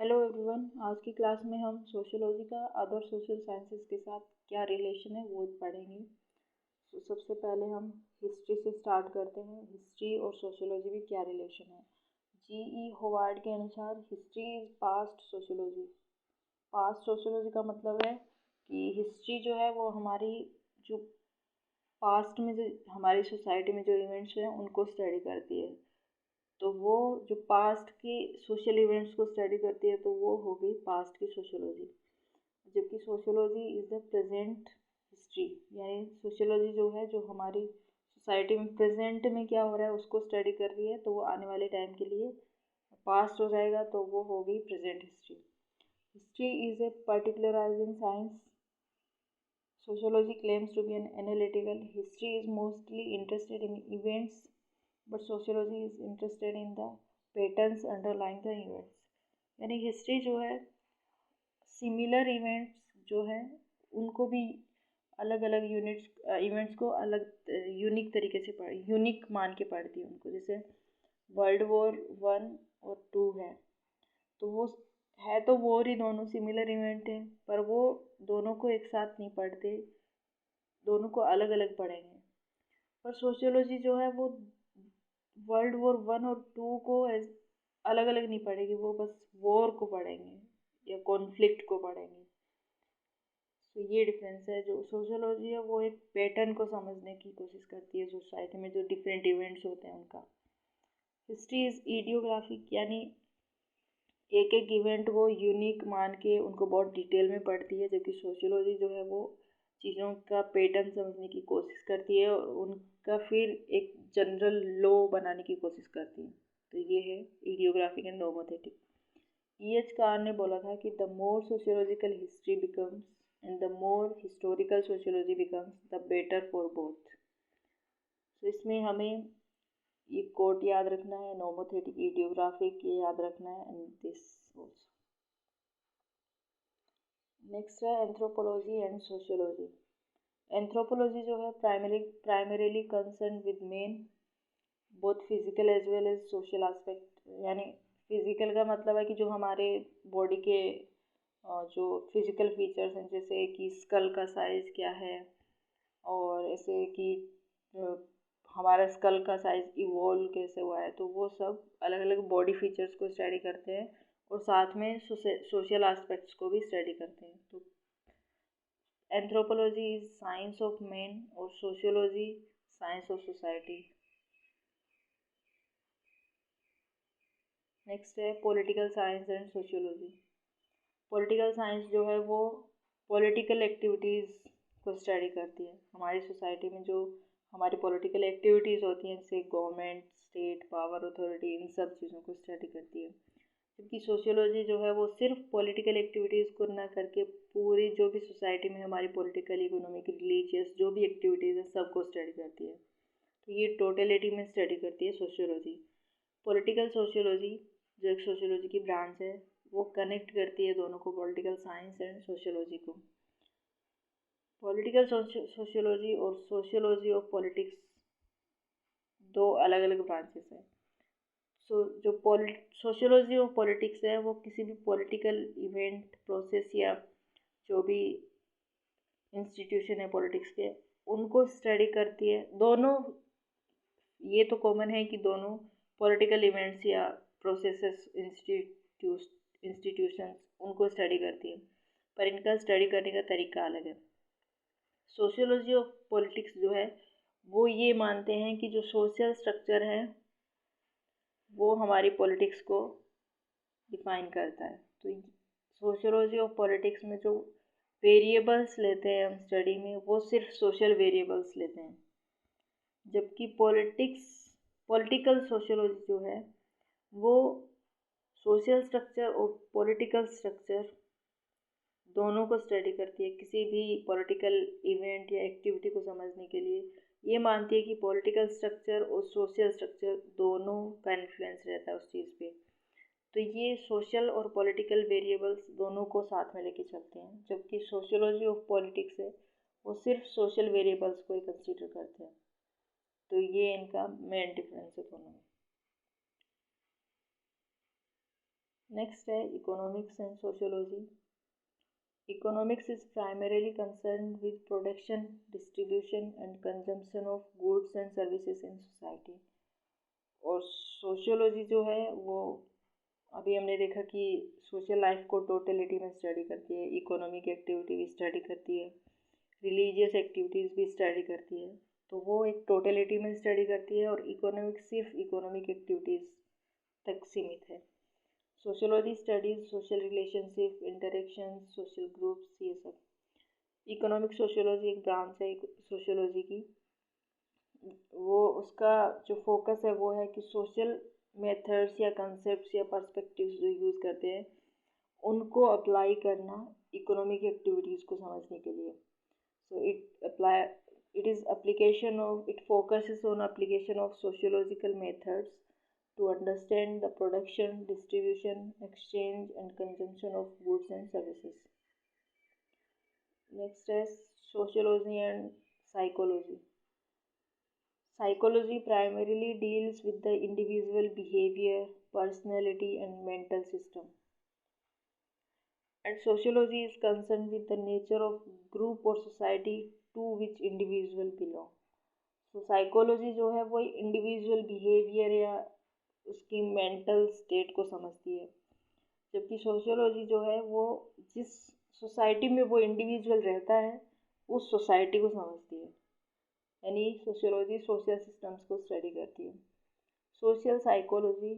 Hello everyone. आज की class में हम सोशियोलॉजी का अदर सोशल साइंसेस के साथ क्या रिलेशन है वो पढ़ेंगे। तो सबसे पहले हम हिस्ट्री से स्टार्ट करते हैं। हिस्ट्री और सोशियोलॉजी में क्या रिलेशन है। जी.ई. होवार्ड के अनुसार history is past sociology. Past sociology का मतलब है कि हिस्ट्री जो है वो हमारी जो पास्ट में जो हमारी सोसाइटी में जो इवेंट्स हैं उनको स्टडी करती है। तो वो जो पास्ट की सोशल इवेंट्स को स्टडी करती है तो वो हो गई पास्ट की सोशियोलॉजी। जबकि sociology is the present history, यानी सोशियोलॉजी जो है जो हमारी सोसाइटी में प्रेजेंट में क्या हो रहा है उसको स्टडी कर रही है, तो वो आने वाले टाइम के लिए पास्ट हो जाएगा, तो वो हो गई present history. History is a particularizing science. Sociology claims to be an analytical. History is mostly interested in events, but sociology is interested in the patterns underlying the events. यानी history जो है similar events जो है उनको भी अलग अलग events को अलग यूनिक तरीके से यूनिक मान के पढ़ती है उनको। जैसे वर्ल्ड वॉर 1 और 2 है, तो वो है तो वॉर ही, दोनों सिमिलर इवेंट है, पर वो दोनों को एक साथ नहीं पढ़ते, दोनों को अलग अलग पढ़ेंगे। पर सोशियोलॉजी जो है वो वर्ल्ड वॉर 1 और 2 को अलग अलग नहीं पढ़ेगी, वो बस वॉर को पढ़ेंगे या कॉन्फ्लिक्ट को पढ़ेंगे। तो ये डिफरेंस है। जो सोशियोलॉजी है वो एक पैटर्न को समझने की कोशिश करती है सोसाइटी में जो डिफरेंट इवेंट्स होते हैं उनका। हिस्ट्री इज इडियोग्राफिक, यानी एक एक इवेंट को यूनिक मान के उनको बहुत डिटेल में पढ़ती है, जबकि सोशियोलॉजी जो है वो चीज़ों का पैटर्न समझने की कोशिश करती है और उनका फिर एक जनरल लॉ बनाने की कोशिश करती है। तो ये है idiographic and nomothetic. E.H. Car ने बोला था कि the more sociological history becomes and the more historical sociology becomes the better for both. तो इसमें हमें ये कोट याद रखना है, नोमोथेटिक, इडियोग्राफिक, ये याद रखना है, एंड दिस ऑल्सो। नेक्स्ट है एंथ्रोपोलॉजी एंड सोशियोलॉजी। एंथ्रोपोलॉजी जो है primarily concern with men both physical as well as social aspect. यानी फिजिकल का मतलब है कि जो हमारे बॉडी के जो फिजिकल फीचर्स हैं, जैसे कि स्कल का साइज़ क्या है, और ऐसे कि हमारा स्कल का साइज़ इवॉल्व कैसे हुआ है, तो वो सब अलग अलग बॉडी फीचर्स को स्टडी करते हैं और साथ में सोशल एस्पेक्ट्स को भी स्टडी करते हैं। तो anthropology is science of man और sociology science of society. Next है political science and sociology. Political science जो है वो पॉलिटिकल एक्टिविटीज़ को स्टडी करती है। हमारी सोसाइटी में जो हमारी पॉलिटिकल एक्टिविटीज़ होती हैं, जैसे गवर्नमेंट, स्टेट, पावर अथॉरिटी, इन सब चीज़ों को स्टडी करती है। जबकि सोशियोलॉजी जो है वो सिर्फ पॉलिटिकल एक्टिविटीज़ को ना करके पूरी जो भी सोसाइटी में हमारी पॉलिटिकल, इकोनॉमिक, रिलीजियस जो भी एक्टिविटीज़ है सबको स्टडी करती है। तो ये टोटलिटी में स्टडी करती है सोशियोलॉजी। पॉलिटिकल सोशियोलॉजी जो एक सोशियोलॉजी की ब्रांच है वो कनेक्ट करती है दोनों को, पॉलिटिकल साइंस एंड सोशियोलॉजी को। पॉलिटिकल सोशियोलॉजी और सोशियोलॉजी ऑफ पॉलिटिक्स दो अलग अलग ब्रांचेस हैं। जो सोशियोलॉजी ऑफ पॉलिटिक्स है वो किसी भी पॉलिटिकल इवेंट, प्रोसेस या जो भी इंस्टीट्यूशन है पॉलिटिक्स के, उनको स्टडी करती है। दोनों ये तो कॉमन है कि दोनों पॉलिटिकल इवेंट्स या प्रोसेसेस, इंस्टीट्यूशंस उनको स्टडी करती है, पर इनका स्टडी करने का तरीका अलग है। सोशियोलॉजी ऑफ पॉलिटिक्स जो है वो ये मानते हैं कि जो सोशल स्ट्रक्चर है वो हमारी पॉलिटिक्स को डिफाइन करता है। तो सोशियोलॉजी ऑफ पॉलिटिक्स में जो वेरिएबल्स लेते हैं हम स्टडी में, वो सिर्फ सोशल वेरिएबल्स लेते हैं। जबकि पॉलिटिकल सोशियोलॉजी जो है वो सोशल स्ट्रक्चर और पॉलिटिकल स्ट्रक्चर दोनों को स्टडी करती है। किसी भी पॉलिटिकल इवेंट या एक्टिविटी को समझने के लिए ये मानती है कि पॉलिटिकल स्ट्रक्चर और सोशल स्ट्रक्चर दोनों का इन्फ्लुएंस रहता है उस चीज़ पे। तो ये सोशल और पॉलिटिकल वेरिएबल्स दोनों को साथ में लेके चलते हैं, जबकि सोशियोलॉजी ऑफ पॉलिटिक्स है वो सिर्फ सोशल वेरिएबल्स को ही कंसीडर करते हैं। तो ये इनका मेन डिफरेंस है दोनों में। नेक्स्ट है economics and sociology. Economics is primarily concerned with production, distribution and consumption of goods and services in society। और सोशियोलॉजी जो है वो अभी हमने देखा कि सोशल लाइफ को टोटलिटी में स्टडी करती है, इकोनॉमिक एक्टिविटी भी स्टडी करती है, रिलीजियस एक्टिविटीज़ भी स्टडी करती है। तो वो एक टोटलिटी में स्टडी करती है और इकोनॉमिक्स सिर्फ इकोनॉमिक एक्टिविटीज़ तक सीमित है। Sociology studies social relationship, interaction, social groups, ये सब। इकोनॉमिक सोशियोलॉजी एक ब्रांच है सोशियोलॉजी की। वो उसका जो फोकस है वो है कि सोशल मेथड्स या कंसेप्ट्स या पर्सपेक्टिव्स जो यूज़ करते हैं उनको अप्लाई करना इकोनॉमिक एक्टिविटीज़ को समझने के लिए। So it focuses on application of sociological methods to understand the production, distribution, exchange and consumption of goods and services. Next is sociology and psychology. Psychology primarily deals with the individual behavior, personality and mental system. And sociology is concerned with the nature of group or society to which individual belong. तो psychology जो है वो individual behaviour या उसकी mental state को समझती है, जबकि सोशियोलॉजी जो है वो जिस सोसाइटी में वो इंडिविजुअल रहता है उस सोसाइटी को समझती है। यानी सोशियोलॉजी सोशल सिस्टम्स को स्टडी करती है। सोशल साइकोलॉजी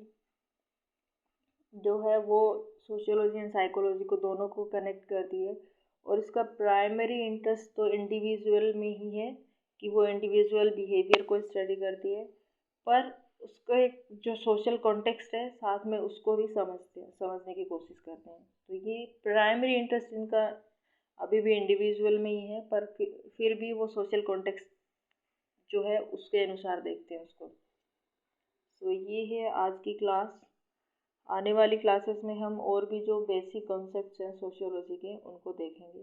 जो है वो सोशियोलॉजी एंड साइकोलॉजी को दोनों को कनेक्ट करती है और इसका प्राइमरी इंटरेस्ट तो इंडिविजुअल में ही है कि वो इंडिविजुअल बिहेवियर को स्टडी करती है, पर उसका एक जो सोशल कॉन्टेक्स्ट है साथ में उसको भी समझने की कोशिश करते हैं। तो ये प्राइमरी इंटरेस्ट इनका अभी भी इंडिविजुअल में ही है, पर फिर भी वो सोशल कॉन्टेक्स्ट जो है उसके अनुसार देखते हैं उसको। तो ये है आज की क्लास। आने वाली क्लासेस में हम और भी जो बेसिक कॉन्सेप्ट्स हैं सोशियोलॉजी के उनको देखेंगे।